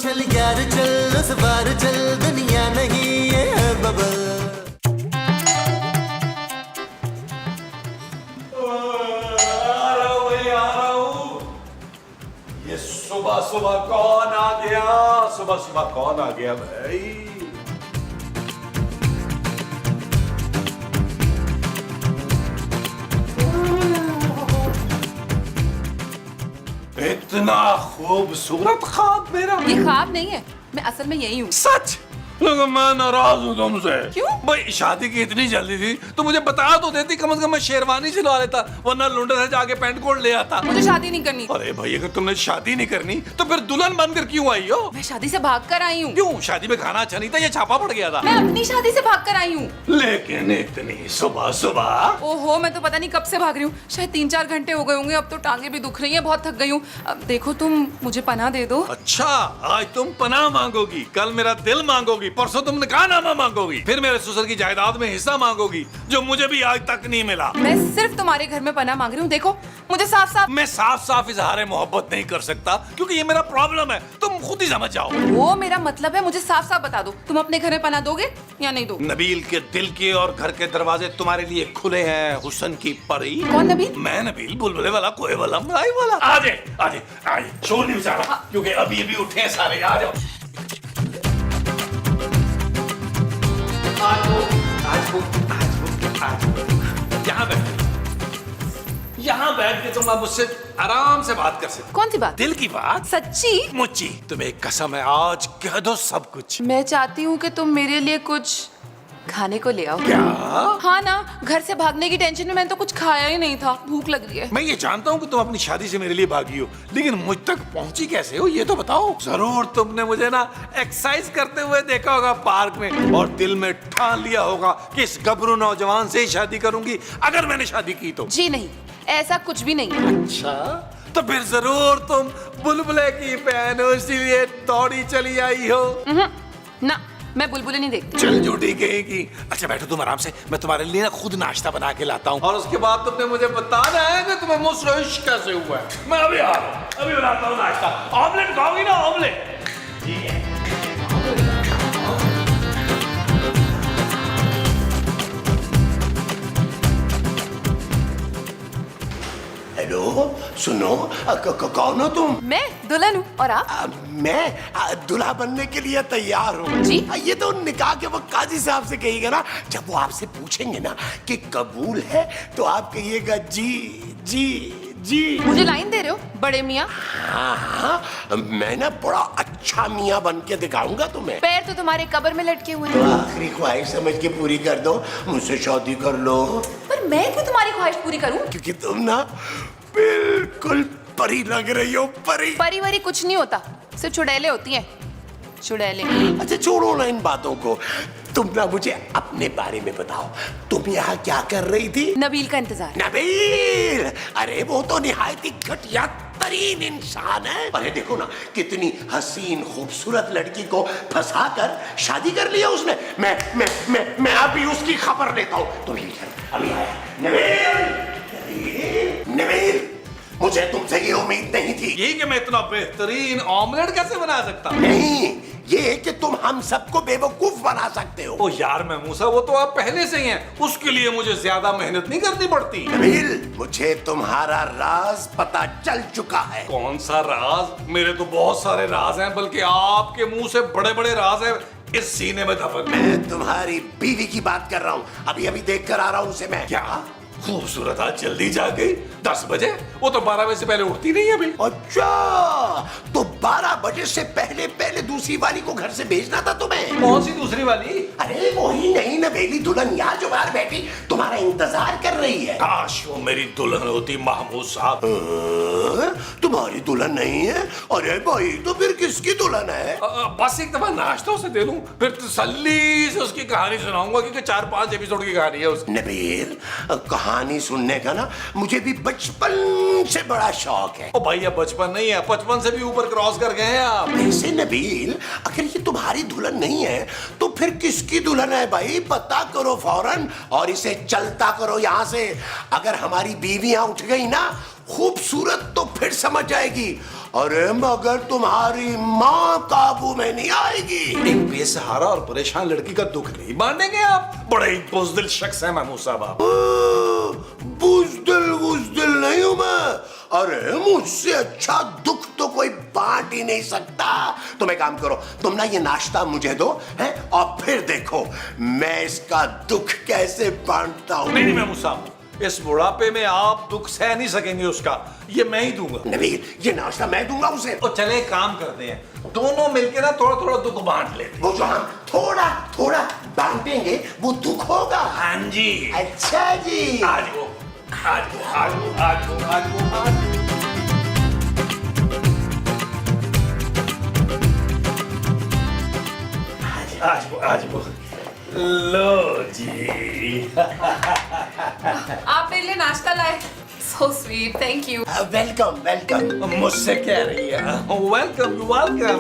चल यार चल उस बार चल दुनिया नहीं ये है बबल। सुबह सुबह कौन आ गया? सुबह सुबह कौन आ गया भाई? इतना खूबसूरत ख्वाब मेरा। ये ख्वाब नहीं है, मैं असल में यही हूँ। सच? लेकिन मैं नाराज हूँ तुमसे। क्यों? भाई शादी की इतनी जल्दी थी तो मुझे बता तो देती, कम से कम मैं शेरवानी सिलवा लेता, वरना लुंडे से जाके पैंट कोट ले आता। मुझे शादी नहीं करनी। अरे भाई अगर तुमने शादी नहीं करनी तो फिर दुल्हन बनकर क्यों आई हो? मैं शादी से भाग कर आई हूँ। क्यों? शादी में खाना अच्छा नहीं था या छापा पड़ गया था? मैं अपनी शादी से भाग कर आई हूँ। लेकिन इतनी सुबह सुबह? ओहो, मैं तो पता नहीं कब से भाग रही हूँ, शायद 3-4 घंटे हो गए होंगे। अब तो टांगे भी दुख रही है, बहुत थक गई हूँ। अब देखो तुम मुझे पनाह दे दो। अच्छा, आज तुम पनाह मांगोगी, कल मेरा दिल मांगोगी, परसों तुम निकाहनामा मांगोगी, फिर मेरे ससुर की जायदाद में हिस्सा मांगोगी जो मुझे भी आज तक नहीं मिला। मैं सिर्फ तुम्हारे घर में पनाह मांग रही हूँ। देखो मुझे साफ साफ। मैं साफ साफ इजहार मोहब्बत नहीं कर सकता क्योंकि ये मेरा प्रॉब्लम है, तुम खुद ही समझ जाओ। वो मेरा मतलब है, मुझे साफ साफ बता दो, तुम अपने घर में पनाह दोगे या नहीं दोगे? नबील के दिल के और घर के दरवाजे तुम्हारे लिए खुले हैं, हुस्न की परी। कौन नबील? मैं नबील, बुलबुले वाला, कोए वाला, मलाई वाला। आजे आजे आजे, शोर नहीं मचाना क्योंकि अभी अभी उठे हैं सारे। आ जाओ। यहाँ बैठ के तुम अब मुझसे आराम से बात कर सकते। कौन सी बात? दिल की बात। सच्ची? मुच्ची, तुम्हें एक कसम है, आज कह दो सब कुछ। मैं चाहती हूँ कि तुम मेरे लिए कुछ खाने को ले आओ। क्या? हाँ ना, घर से भागने की टेंशन में मैंने तो कुछ खाया ही नहीं था, भूख लग रही है। मैं ये जानता हूँ कि तुम अपनी शादी से मेरे लिए भागी हो, लेकिन मुझ तक पहुंची कैसे हो ये तो बताओ। जरूर तुमने मुझे ना एक्सरसाइज करते हुए देखा होगा पार्क में और दिल में ठान लिया होगा कि इस गबरू नौजवान से ही शादी करूंगी अगर मैंने शादी की तो। जी नहीं, ऐसा कुछ भी नहीं है। अच्छा, तो फिर जरूर तुम बुलबुले की बहन हो इसलिए दौड़ी चली आई हो। ना, मैं बुलबुलें नहीं देखती। चल झूठी कहेगी। अच्छा बैठो तुम आराम से, मैं तुम्हारे लिए ना खुद नाश्ता बना के लाता हूँ और उसके बाद तुमने मुझे बताना है कि तुम्हें मुझसे इश्क कैसे हुआ है। मैं अभी आ रहा हूँ, अभी बनाता हूँ नाश्ता। ऑमलेट खाओगी ना? ऑमलेट ठीक है। हेलो, सुनो, कौन हो तुम? मैं दुल्हन हूँ और आप? मैं दूल्हा बनने के लिए तैयार हूँ जी? ये तो निकाह के वक्त काजी साहब से कहिएगा ना, जब वो आपसे पूछेंगे ना कि कबूल है तो आप कहिएगा जी जी जी। मुझे लाइन दे रहे हो बड़े मियाँ? हाँ, मैं ना बड़ा अच्छा मियाँ बन के दिखाऊंगा तुम्हें। पैर तो तुम्हारे कब्र में लटके हुए तो हैं। आखिरी ख्वाहिश समझ के पूरी कर दो, मुझसे शादी कर लो। पर मैं क्यों तुम्हारी ख्वाहिश पूरी करूँ? क्योंकि तुम ना बिल्कुल परी लग रही हो, परी। परी वरी कुछ नहीं होता, सिर्फ चुड़ैले होती हैं, चुड़ैले। अच्छा छोड़ो ना इन बातों को, तुम ना मुझे अपने बारे में बताओ, तुम यहाँ क्या कर रही थी? नबील का इंतजार। नबील? अरे वो तो निहायत ही घटिया तरीन इंसान है। अरे देखो ना कितनी हसीन खूबसूरत लड़की को फंसा कर शादी कर लिया उसने। मैं अभी उसकी खबर लेता हूँ। तुम यही कर, अभी आया। नबील, मुझे तुमसे ये उम्मीद नहीं थी। यही कि मैं इतना बेहतरीन ऑमलेट कैसे बना सकता? नहीं, ये कि तुम हम सबको बेवकूफ बना सकते हो। ओ यार मैं मूसा, वो तो आप पहले से ही हैं, उसके लिए मुझे ज्यादा मेहनत नहीं करनी पड़ती। नबील, मुझे तुम्हारा राज पता चल चुका है। कौन सा राज? मेरे तो बहुत सारे राज हैं, बल्कि आपके मुंह से बड़े बड़े राज हैं इस सीने में दफन। मैं तुम्हारी बीवी की बात कर रहा हूँ, अभी अभी देख कर आ रहा हूँ उसे मैं। क्या खूबसूरत, आज जल्दी जाग गई? 10 बजे? वो तो 12 बजे से पहले उठती नहीं है अभी। अच्छा, तो 12 बजे से पहले पहले दूसरी वाली को घर से भेजना था तुम्हें। कौन सी दूसरी वाली? अरे वही नहीं नवेली दुल्हन यहाँ जो बाहर बैठी तुम्हारा इंतजार कर रही है। काश वो मेरी दुल्हन होती महमूद साहब। तुम्हारी दुल्हन नहीं है? अरे भाई तो फिर किसकी दुल्हन है? बस एक दफा नाश्ता उसे दे लूं, फिर तसल्ली से उसकी कहानी सुनाऊंगा, क्योंकि 4-5 एपिसोड की कहानी है उसकी। नबील, कहानी सुनने का ना मुझे भी बचपन से बड़ा शौक है। ओ भाई अब बचपन नहीं है, 55 से भी ऊपर क्रॉस कर गए हैं आप। वैसे नबील, अगर ये तुम्हारी दुल्हन नहीं है तो फिर किसकी दुल्हन है भाई? पता करो फौरन और इसे चलता करो यहाँ से। अगर हमारी बीवियां उठ गई ना खूबसूरत तो फिर समझ जाएगी, अरे मगर तुम्हारी माँ काबू में नहीं आएगी। एक बेसहारा और परेशान लड़की का दुख नहीं बांटेंगे आप? बड़े ही बुज़दिल शख्स हैं महमूद साहब आप। बुज़दिल नहीं हूं मैं। अरे मुझसे अच्छा दुख तो कोई बांट ही नहीं सकता। तुम एक काम करो, तुम ना ये नाश्ता मुझे दो, हैं, और फिर देखो मैं इसका दुख कैसे बांटता हूं। नहीं महमूद साहब, इस बुढ़ापे में आप दुख सह नहीं सकेंगे उसका, ये मैं ही दूंगा। नबील, ये नाश्ता मैं दूंगा उसे। तो चले एक काम करते हैं, दोनों मिलके ना थोड़ा थोड़ा दुख बांट लेते हैं। वो जो हम थोड़ा थोड़ा बांटेंगे वो दुख होगा। हाँ जी। अच्छा जी। आज वो आज वो आज वो आज वो आज वो आज वो। आज वो लो जी। आप मेरे लिए नाश्ता लाए, so sweet, thank you. Welcome welcome. मुझसे कह रही है वेलकम वेलकम।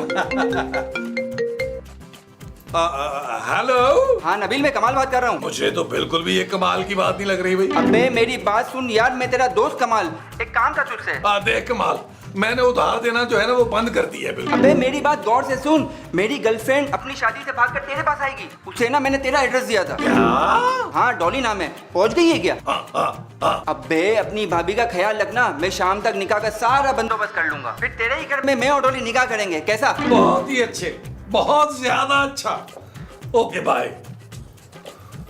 हेलो। हाँ नबील, मैं कमाल बात कर रहा हूँ। मुझे तो बिल्कुल भी ये कमाल की बात नहीं लग रही भाई। अबे मेरी बात सुन यार, मैं तेरा दोस्त कमाल एक काम था तुझसे। देख कमाल, मैंने उधार देना जो है ना वो बंद कर दिया है बिल्कुल। अबे मेरी बात गौर से सुन, मेरी गर्लफ्रेंड अपनी शादी से भागकर तेरे पास आएगी। उसे ना मैंने तेरा एड्रेस दिया था। क्या? हाँ डॉली नाम है, पहुंच गई है क्या? हाँ। अबे अपनी भाभी का ख्याल रखना, मैं शाम तक निकाह का सारा बंदोबस्त कर लूंगा, फिर तेरे ही घर में मैं और डॉली निकाह करेंगे, कैसा? बहुत ही अच्छे, बहुत ज्यादा अच्छा। Okay bye.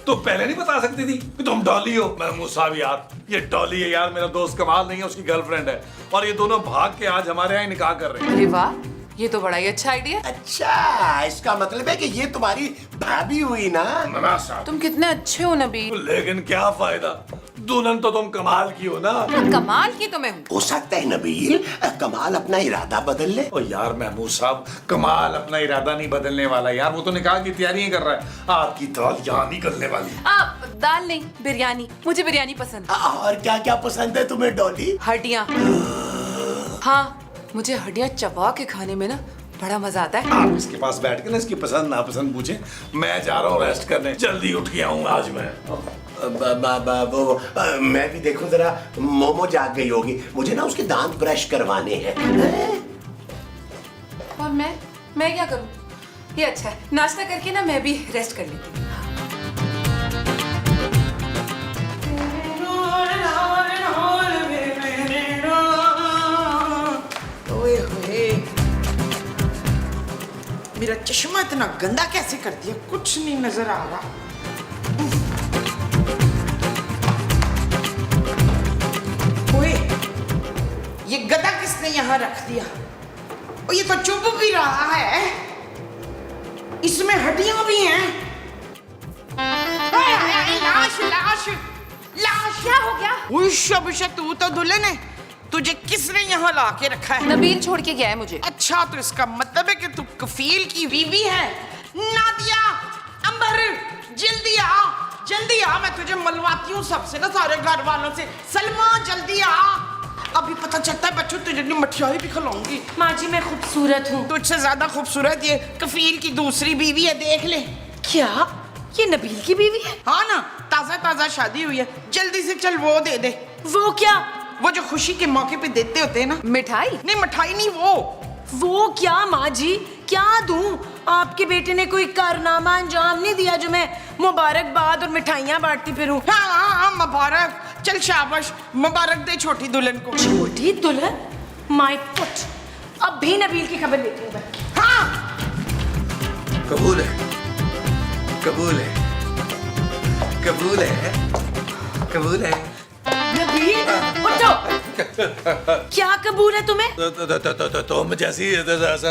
तो पहले नहीं बता सकती थी कि तुम डॉली हो? महमूद साहब यार, ये डॉली है यार, मेरा दोस्त कमाल नहीं है, उसकी गर्लफ्रेंड है, और ये दोनों भाग के आज हमारे यहाँ निकाह कर रहे हैं। अरे वाह, ये तो बड़ा ही अच्छा आइडिया। अच्छा, इसका मतलब है कि ये तुम्हारी भाभी हुई ना? ना साहब, तुम कितने अच्छे हो नबील। लेकिन क्या फायदा, दुल्हन तो तुम कमाल की हो ना। कमाल की तो मैं हूँ। हो सकता है नबील कमाल अपना इरादा बदल ले। ओ यार महमूद साहब, कमाल अपना इरादा नहीं बदलने वाला यार, वो तो निकाह की तैयारी कर रहा है। आपकी दाल यहाँ निकलने वाली। दाल नहीं, बिरयानी। मुझे बिरयानी पसंद है। और क्या क्या पसंद है तुम्हें डॉली? हड्डियाँ। हाँ, मुझे हड्डियाँ चबा के खाने में ना बड़ा मजा आता है। आप इसके पास बैठ के ना इसकी पसंद नापसंद पूछे। मैं जा रहा हूँ रेस्ट करने, जल्दी उठ गया हूँ आज मैं। मैं भी देखो जरा, मोमो जाग गई होगी, मुझे ना उसके दांत ब्रश करवाने हैं। और मैं क्या करूँ? ये अच्छा है, नाश्ता करके ना मैं भी रेस्ट कर लेती हूँ। ओए होए, मेरा चश्मा इतना गंदा कैसे कर दिया, कुछ नहीं नजर आ रहा। ओए, ये गधा किसने यहाँ रख दिया? और ये तो चुभ भी रहा है, इसमें हड्डियां भी हैं। लाश लाश लाश। क्या हो गया? उश, तू तो दुल्हन है, तुझे किसने यहाँ ला के रखा है? नबील छोड़ के गया है मुझे। अच्छा, तो इसका मतलब है कि तू कफील की बीवी है। नादिया, अंबर, जल्दी आ, मैं तुझे मलवाती हूँ सबसे ना, सारे घर वालों से। सलमा जल्दी आ, अभी पता चलता है बच्चों तुझे मिठाई भी खिलाऊंगी। माँ जी मैं खूबसूरत हूँ। तुझसे ज्यादा खूबसूरत ये कफील की दूसरी बीवी है, देख ले। क्या ये नबील की बीवी है? हाँ ना, ताजा शादी हुई है, जल्दी से चल वो दे दे। वो क्या? वो जो खुशी के मौके पे देते होते हैं ना। मिठाई? नहीं मिठाई नहीं, वो क्या माँ जी, क्या दूं? आपके बेटे ने कोई कारनामा अंजाम नहीं दिया जो मैं मुबारकबाद और मिठाइयाँ बांटती फिरूं? हाँ, मुबारक। चल शाबाश, मुबारक दे छोटी दुल्हन को। छोटी दुल्हन? माय फुट, अब भी नबील की खबर लेती हूँ मैं। हाँ, कबूल है, कबूल है, कबूल है, कबूल है। नबील उठो। क्या कबूल है तुम्हें? तुम जैसी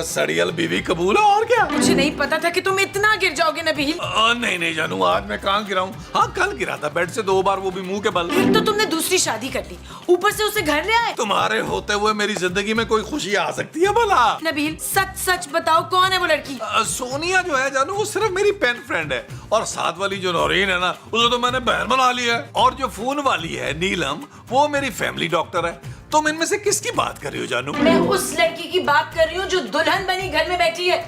सड़ियल बीवी कबूल है, और क्या? मुझे नहीं पता था कि तुम इतना गिर जाओगे नबील। नहीं जानू, आज मैं कहाँ गिरा हूँ? हाँ कल गिरा था बेड से 2 बार, वो भी मुंह के बल। एक तो तुमने दूसरी शादी कर ली, ऊपर से उसे घर ले आए। तुम्हारे होते हुए मेरी जिंदगी में कोई खुशी आ सकती है भला? नबील सच बताओ, कौन है वो लड़की? सोनिया जो है जानू, वो सिर्फ मेरी पेन फ्रेंड है, और साथ वाली जो नौरीन है ना, उसे तो मैंने बहन बना लिया है, और जो फोन वाली है नीलम, वो मेरी फैमिली डॉक्टर है। तुम इनमें से किसकी बात कर रही हो जानू? मैं उस लड़की की बात कर रही हूँ जो दुल्हन बनी घर में बैठी है।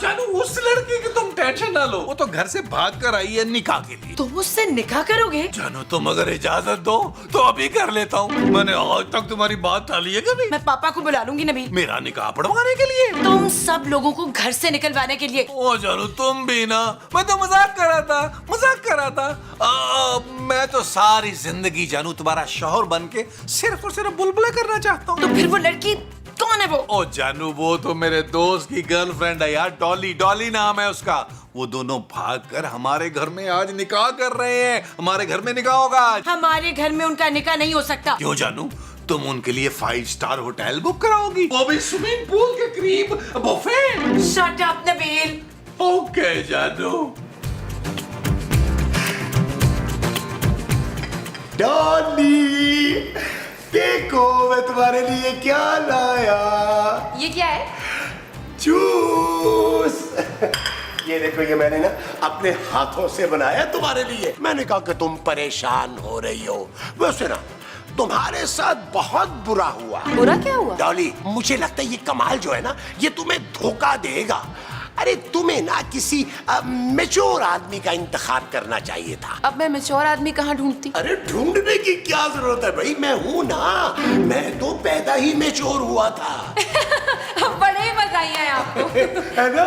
जानू उस लड़की की तुम टेंशन ना लो, वो तो घर से भाग कर आई है निकाह के लिए। तुम उससे निकाह करोगे? जानू तुम अगर इजाजत दो तो अभी कर लेता हूँ। मैंने आज तक तुम्हारी बात टाली है कभी? मैं पापा को बुला लूंगी नबील। मेरा निकाह पढ़वाने के लिए? तुम सब लोगों को घर से निकलवाने के लिए। ओ जानू तुम भी ना, मैं तो मजाक कर रहा था, मजाक कर रहा था। मैं तो सारी जिंदगी जानू तुम्हारा शौहर बन के सिर्फ और सिर्फ बुलबुला करना चाहता हूँ। तो फिर वो लड़की कौन है वो? ओ जानू वो तो मेरे दोस्त की गर्लफ्रेंड है यार, डॉली। डॉली नाम है उसका। वो दोनों भागकर हमारे घर में आज निकाह कर रहे हैं। हमारे घर में निकाह होगा आज। हमारे घर में उनका निकाह नहीं हो सकता। क्यों जानू? तुम उनके लिए 5 स्टार होटल बुक कराओगी, वो भी स्विमिंग पूल के करीब, buffet. Shut up Nabeel. Okay जानू। डॉली देखो मैं तुम्हारे लिए क्या लाया। ये क्या है? जूस। ये देखो, ये मैंने ना अपने हाथों से बनाया तुम्हारे लिए। मैंने कहा कि तुम परेशान हो रही हो। वैसे ना तुम्हारे साथ बहुत बुरा हुआ। बुरा क्या हुआ? डॉली मुझे लगता है ये कमाल जो है ना ये तुम्हें धोखा देगा। अरे तुम्हें ना किसी मैच्योर आदमी का इंतखाब करना चाहिए था। अब मैं मैच्योर आदमी कहाँ ढूंढती? अरे ढूंढने की क्या जरूरत है भाई, मैं हूं ना। मैं तो पैदा ही मैच्योर हुआ था। बड़े ही मजा आई है आपको। है ना?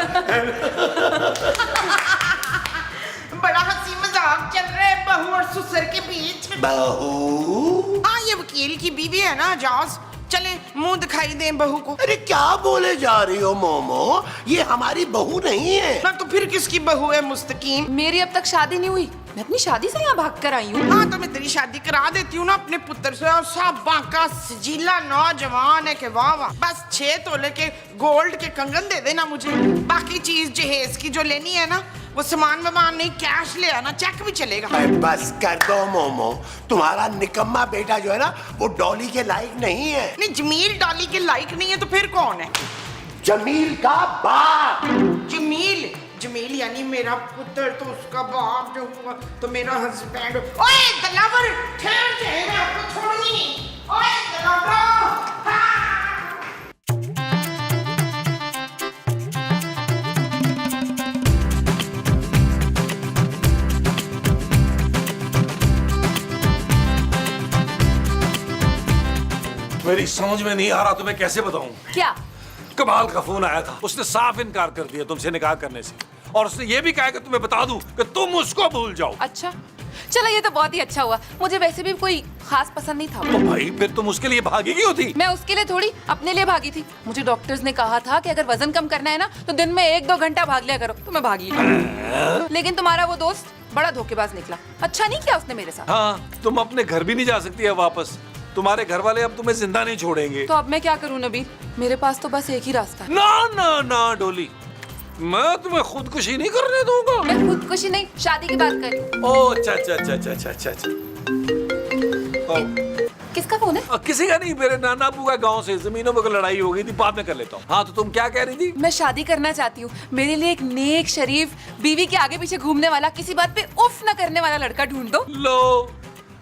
बड़ा हंसी मजाक चल रहा है बहू और ससुर के बीच। बहू? हाँ ये वकील की बीवी है ना जाज, चले मुंह दिखाई दें बहू को। अरे क्या बोले जा रही हो मोमो, ये हमारी बहू नहीं है। ना तो फिर किसकी बहू है मुस्तकीम? मेरी अब तक शादी नहीं हुई, मैं अपनी शादी से यहाँ भाग कर आई हूँ। हाँ तो मैं तेरी शादी करा देती हूँ ना अपने पुत्र से। और सब बांका सजीला नौजवान है कि वाह वाह। बस 6 तोले के गोल्ड के कंगन दे देना मुझे। बाकी चीज जहेज की जो लेनी है ना वो सामान वामान नहीं, कैश ले आना, चेक भी चलेगा। बस कर दो मोमो, तुम्हारा निकम्मा बेटा जो है ना वो डॉली के लायक नहीं है। नहीं जमील डॉली के लायक नहीं है तो फिर कौन है? जमील का बाप। जमील? जमील यानी मेरा पुत्र, तो उसका बाप जो हुआ तो मेरा हस्बैंड। ओए दलावर ठहर जा, मैं आपको छोड़ूंगी नहीं। ओए दलावर। मेरी समझ में नहीं आ रहा, तुम्हें कैसे बताऊं? क्या? कमाल का फोन आया था, उसने साफ इनकार कर दिया तुमसे निकाह करने से। और उसने ये भी कहा कि तुम्हें बता दूं कि तुम उसको भूल जाओ। अच्छा चलो ये तो बहुत ही अच्छा हुआ। मुझे वैसे भी कोई खास पसंद नहीं था। तो भाई फिर तुम उसके लिए भागी क्यों थी? मैं उसके लिए थोड़ी, अपने लिए भागी थी। मुझे डॉक्टर्स ने कहा था कि अगर वजन कम करना है ना तो दिन में 1-2 घंटा भाग लिया करो, तो मैं भागी। लेकिन तुम्हारा वो दोस्त बड़ा धोखेबाज निकला। अच्छा नहीं किया उसने मेरे साथ। हाँ तुम अपने घर भी नहीं जा सकती है वापस। तुम्हारे घर वाले अब तुम्हें जिंदा नहीं छोड़ेंगे। तो अब मैं क्या करूं नबील? मेरे पास तो बस एक ही रास्ता है। ना ना ना डोली, मैं तुम्हें खुदकुशी नहीं करने दूंगा। मैं खुदकुशी नहीं, शादी की बात कर रही हूं। ओ अच्छा अच्छा अच्छा अच्छा अच्छा अच्छा। किसका फोन है? किसी का नहीं, मेरे नाना अबू का गांव से जमीनों पर लड़ाई हो गई थी, बाद में कर लेता हूँ। हाँ तो तुम क्या कह रही थी? मैं शादी करना चाहती हूँ। मेरे लिए एक नेक शरीफ बीवी के आगे पीछे घूमने वाला, किसी बात पे उफ न करने वाला लड़का ढूंढ दो। लो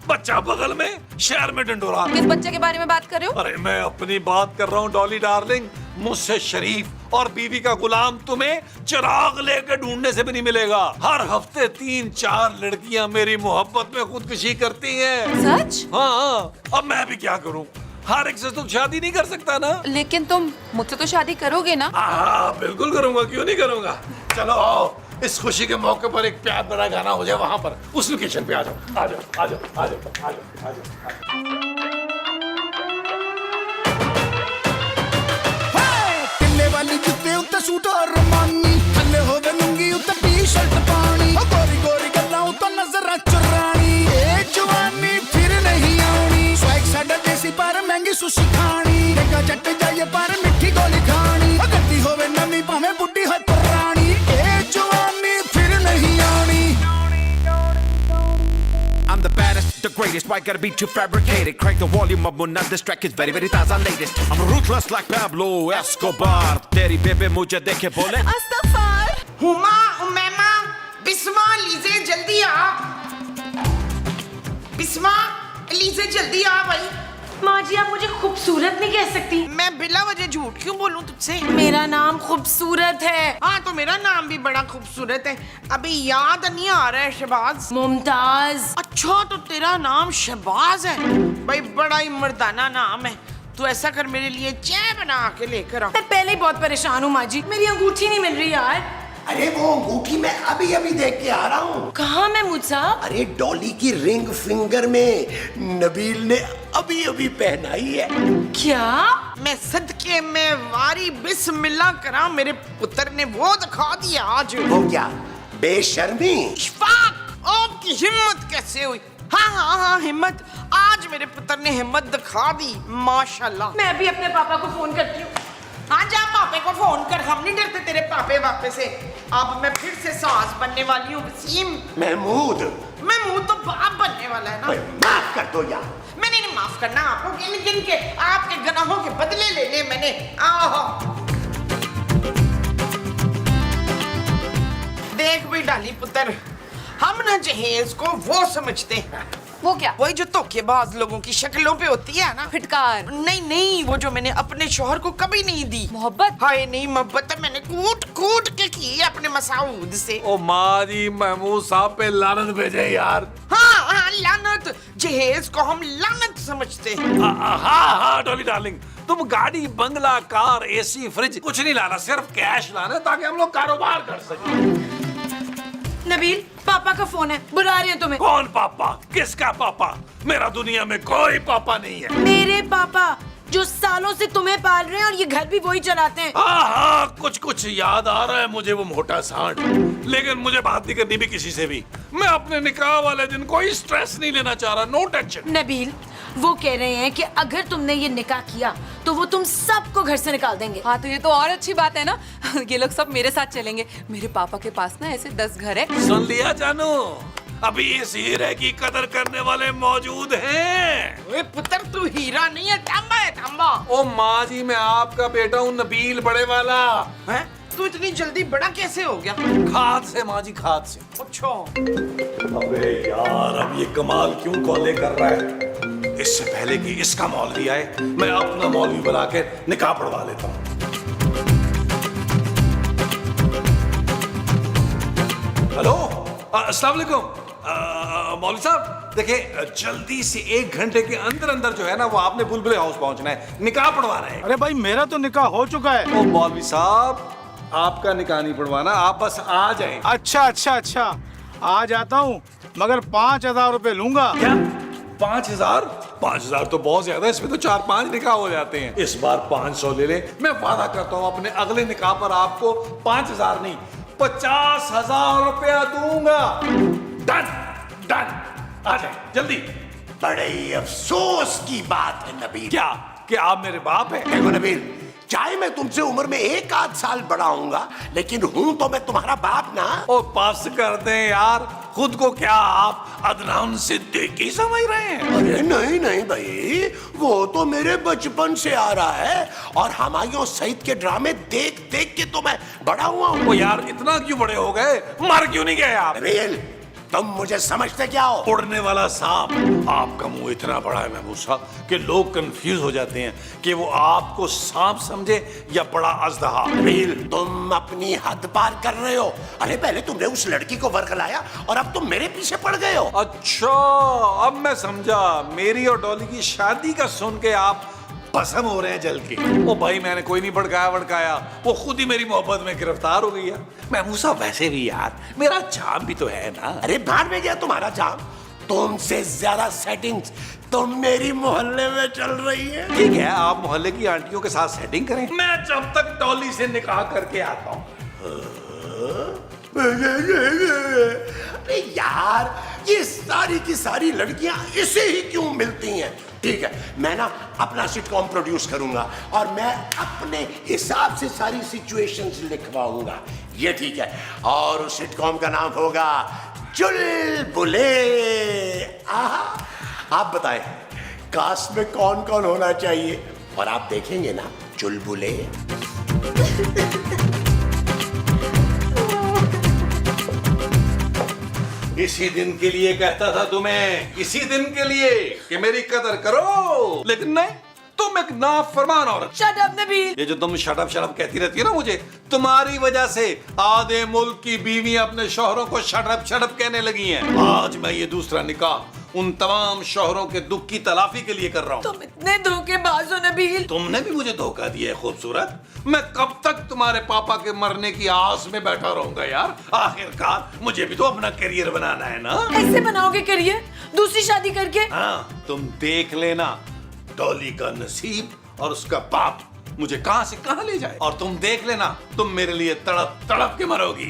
बच्चा बगल में, शहर में डंडोरा। किस बच्चे के बारे में बात कर रहे हो? अरे मैं अपनी बात कर रहा हूँ डॉली डार्लिंग। मुझसे शरीफ और बीवी का गुलाम तुम्हें चिराग लेकर ढूंढने से भी नहीं मिलेगा। हर हफ्ते 3-4 लड़कियां मेरी मोहब्बत में खुदकुशी करती हैं। सच? हाँ अब मैं भी क्या करूँ, हर एक से तुम शादी नहीं कर सकता ना। लेकिन तुम मुझसे तो शादी करोगे ना? हाँ बिल्कुल करूंगा, क्यों नहीं करूंगा। चलो आओ, इस खुशी के मौके पर एक प्यार भरा गाना हो जाए वहां पर, उस लोकेशन पे आ जाओ। आ जाओ आ जाओ आ जाओ आ जाओ आ जाओ। किले वाली जुत्ते उत्ते सूट और रमानी, थल्ले होवे लुंगी उत्ते टी-शर्ट पानी, गोरी गोरी गल्लां उत्ते नजर चुरानी। ए जवानी फिर नहीं आनी, स्वैग साडा देसी पर महंगी सुशी खानी, देखा जट जाइए पर मिठी गोली खानी, गड्डी होवे नवी भाਵੇਂ बुड्ढी होए पुरानी। ए जवानी फिर नहीं आनी। I'm the baddest, the greatest, why gotta be too fabricated? Crank the volume up when this track is very, very taza latest. I'm ruthless like Pablo Escobar. तेरी बेबे मुझे देखे बोले अस्तगफार। हुमा, उमैमा, बिस्मा, लीजे जल्दी आ। बिस्मा, लीजे जल्दी आ भाई। माँ जी आप मुझे खूबसूरत नहीं कह सकती। मैं बिला वजह झूठ क्यों बोलूं तुझसे? मेरा नाम खूबसूरत है। हाँ तो मेरा नाम भी बड़ा खूबसूरत है, अभी याद नहीं आ रहा है। शहबाज। मुमताज। अच्छा तो तेरा नाम शहबाज है, भाई बड़ा ही मर्दाना नाम है। तू ऐसा कर, मेरे लिए चाय बना के लेकर आ। मैं पहले ही बहुत परेशान हूँ माँ जी, मेरी अंगूठी नहीं मिल रही यार। अरे वो अंगूठी मैं अभी अभी देख के आ रहा हूँ। कहाँ महमूद साहब? अरे डॉली की रिंग फिंगर में नबील ने अभी अभी पहनाई है। क्या? मैं सदके में वारी बिस्मिल्लाह करा, मेरे पुत्र ने वो दिखा दिया आज। वो क्या बेशर्मी। इशफाक, आपकी हिम्मत कैसे हुई? हाँ हिम्मत, आज मेरे पुत्र ने हिम्मत दिखा दी माशाल्लाह। मैं भी अपने पापा को फोन करती हूँ। हाँ जा पापे को फोन कर, हम नहीं डरते तेरे पापे वापे से। अब मैं फिर से सास बनने वाली हूँ वसीम। महमूद तो बाप बनने वाला है ना। माफ कर दो यार। मैंने नहीं माफ करना आपको, गिन गिन के आपके गुनाहों के बदले लेने मैंने। देख भी डाली पुत्र, हम ना जहेज को वो समझते हैं, वो क्या? वही जो धोखेबाज लोगों की शक्लों पे होती है ना। फिटकार। नहीं, वो जो मैंने अपने शोहर को कभी नहीं दी। मोहब्बत? हाय नहीं, मोहब्बत मैंने कूट कूट के की है अपने मसाऊद से। ओ माँ जी महमूद साहब पे लानत भेजे यार। हाँ लानत, जहेज को हम लानत समझते हैं। हाँ डॉली डार्लिंग, तुम गाड़ी, बंगला, कार, एसी, फ्रिज कुछ नहीं लाना, सिर्फ कैश लाना ताकि हम लोग कारोबार कर सकें। नबील पापा का फोन है, बुला रहे हैं तुम्हें। कौन पापा? किसका पापा? मेरा दुनिया में कोई पापा नहीं है। मेरे पापा जो सालों से तुम्हें पाल रहे हैं और ये घर भी वही चलाते हैं। हाँ कुछ याद आ रहा है मुझे वो मोटा सांड, लेकिन मुझे बात नहीं करनी भी किसी से भी। मैं अपने निकाह वाले दिन कोई स्ट्रेस नहीं लेना चाह रहा, नो टेंशन। नबील वो कह रहे हैं कि अगर तुमने ये निकाह किया तो वो तुम सबको घर से निकाल देंगे। हाँ तो ये तो और अच्छी बात है ना। ये लोग सब मेरे साथ चलेंगे। मेरे पापा के पास ना ऐसे 10 घर है। सुन लिया जानू, अभी इस हीरे की कदर करने वाले मौजूद हैं। ओए पुत्र तू हीरा नहीं है, तांबा है, तांबा। ओ माँ जी मैं आपका बेटा हूँ नबील बड़े वाला। हैं? तू इतनी जल्दी बड़ा कैसे हो गया? खाद से माँ जी, खाद से। अच्छा अबे यार अब ये कमाल क्यों कॉले कर रहा है? इससे पहले कि इसका मौलवी आए, मैं अपना मौलवी बुला के निकाह पढ़वा लेता हूँ। हेलो, अस्सलाम वालेकुम मौलवी साहब। देखिए जल्दी से 1 घंटे के अंदर अंदर जो है ना वो आपने बुलबुले हाउस पहुंचना है, निकाह पढ़वा रहे हैं। अरे भाई मेरा तो निकाह हो चुका है। ओ मौलवी साहब आपका निकाह नहीं पढ़वाना, आप बस आ जाएं। अच्छा आ जाता हूँ, मगर 5,000 रुपए लूंगा। क्या 5,000? 5,000 तो बहुत ज्यादा है, इसमें तो 4-5 निकाह हो जाते हैं। इस बार 500 ले लें, मैं वादा करता हूँ अपने अगले निकाह पर आपको 5,000 नहीं 50,000 रुपया दूंगा। डन, आ जाए जल्दी। बड़े ही अफसोस की बात है नबील। क्या कि आप मेरे बाप हैं? देखो नबील, चाहे मैं तुमसे उम्र में 1 आध साल बड़ा हूँगा, लेकिन हूँ तो मैं तुम्हारा बाप ना। ओ पास कर दें यार, खुद को क्या आप अदनान सिद्दीकी समझ रहे हैं? अरे नहीं भाई, वो तो मेरे बचपन से आ रहा है और हुमायूं सईद के ड्रामे देख देख के तो मैं बड़ा हुआ हूँ। ओ यार इतना क्यों बड़े हो गए, मर क्यों नहीं गए आप? नबील तुम मुझे समझते क्या हो? उड़ने वाला सांप। आपका मुंह इतना बड़ा है महमूद साहब कि लोग कंफ्यूज हो जाते हैं कि वो आपको सांप समझे या बड़ा अजदहा। नबील तुम अपनी हद पार कर रहे हो। अरे पहले तुमने उस लड़की को वर्गलाया और अब तुम मेरे पीछे पड़ गए हो। अच्छा अब मैं समझा, मेरी और डॉली की शादी का सुन के आप पसंद हो रहे हैं जल के। ओ भाई मैंने कोई नहीं भड़काया, वो खुद ही मेरी मोहब्बत में गिरफ्तार हो गई है। महमूद साहब वैसे भी यार मेरा जाम भी तो है ना। अरे भाड़ में गया तुम्हारा जाम, तुमसे ज्यादा सेटिंग्स तो मेरी मोहल्ले में चल रही है। ठीक है आप मोहल्ले की आंटियों के साथ सेटिंग करें, मैं जब तक डॉली से निकाह करके आता हूँ। अरे यार ये सारी की सारी लड़कियां इसे ही क्यों मिलती हैं? ठीक है मैं ना अपना सिटकॉम प्रोड्यूस करूंगा और मैं अपने हिसाब से सारी सिचुएशंस लिखवाऊंगा, ये ठीक है। और उस सिटकॉम का नाम होगा चुलबुले। आप बताएं कास्ट में कौन कौन होना चाहिए? और आप देखेंगे ना चुलबुले। इसी दिन के लिए कहता था तुम्हें, इसी दिन के लिए कि मेरी कदर करो, लेकिन नहीं, तुम एक नाफरमान औरत। Shut up Nabeel. ये जो तुम शटअप शटअप कहती रहती है ना मुझे, तुम्हारी वजह से आधे मुल्क की बीवियां अपने शौहरों को शटअप शटअप कहने लगी हैं। आज मैं ये दूसरा निकाह उन तमाम शौहरों के दुख की तलाफी के लिए कर रहा हूँ। तुम इतने धोखेबाज हो नबील। तुमने भी मुझे धोखा दिया है खूबसूरत। मैं कब तक तुम्हारे पापा के मरने की आस में बैठा रहूंगा यार। आखिरकार मुझे भी तो अपना करियर बनाना है ना। कैसे बनाओगे करियर? दूसरी शादी करके? हाँ, तुम देख लेना डॉली का नसीब और उसका बाप मुझे कहां से कहां ले जाए, और तुम देख लेना तुम मेरे लिए तड़प तड़प के मरोगी।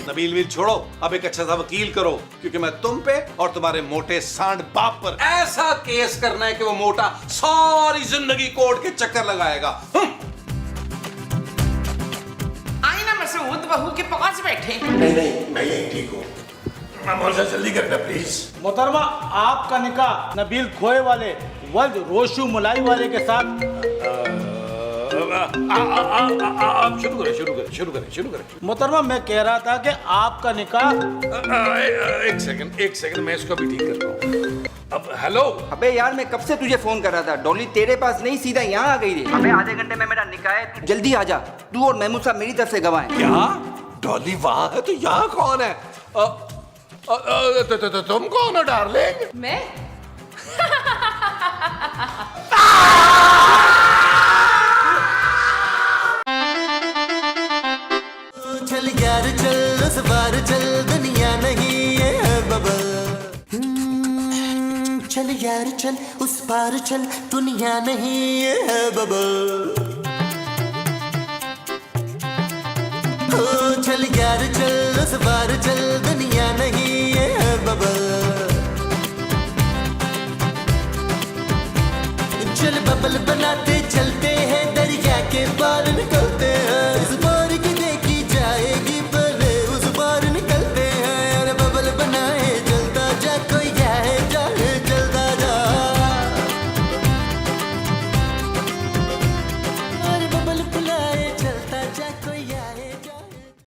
नबील विल छोड़ो, अब एक अच्छा सा वकील करो, क्योंकि मैं तुम पे और तुम्हारे मोटे सांड बाप पर ऐसा केस करना है कि वो मोटा सारी जिंदगी कोर्ट के चक्कर लगाएगा। आई ना मसूद बहू के पास बैठे। नहीं मैं यही ठीक हूँ। जल्दी करना प्लीज। मोहतरमा, आपका निकाह नबील खोए वाले वल्द रोशू मुलाई वाले के साथ। आप शुरू करें। मोहतरमा, मैं कह रहा था कि आपका निकाह। एक सेकंड मैं इसको भी ठीक करता हूँ। अब हेलो। अबे यार, मैं कब से तुझे फोन कर रहा था। डॉली तेरे पास नहीं, सीधा यहाँ आ गई रे। अबे आधे घंटे में मेरा निकाह है, तू जल्दी आ जा। तू और महमूद साहब मेरी तरफ से गवाह हैं। क्या डॉली वहां है तो यहाँ कौन है? तुम कौन हो डार्लिंग? मैं चल यार चल उस बार चल दुनिया नहीं है बबल। चल यार चल उस पार चल दुनिया नहीं है बबल। ओ चल यार चल उस बार चल दुनिया नहीं है बबल। चल बबल बनाते चलते हैं दरिया के पार निकल।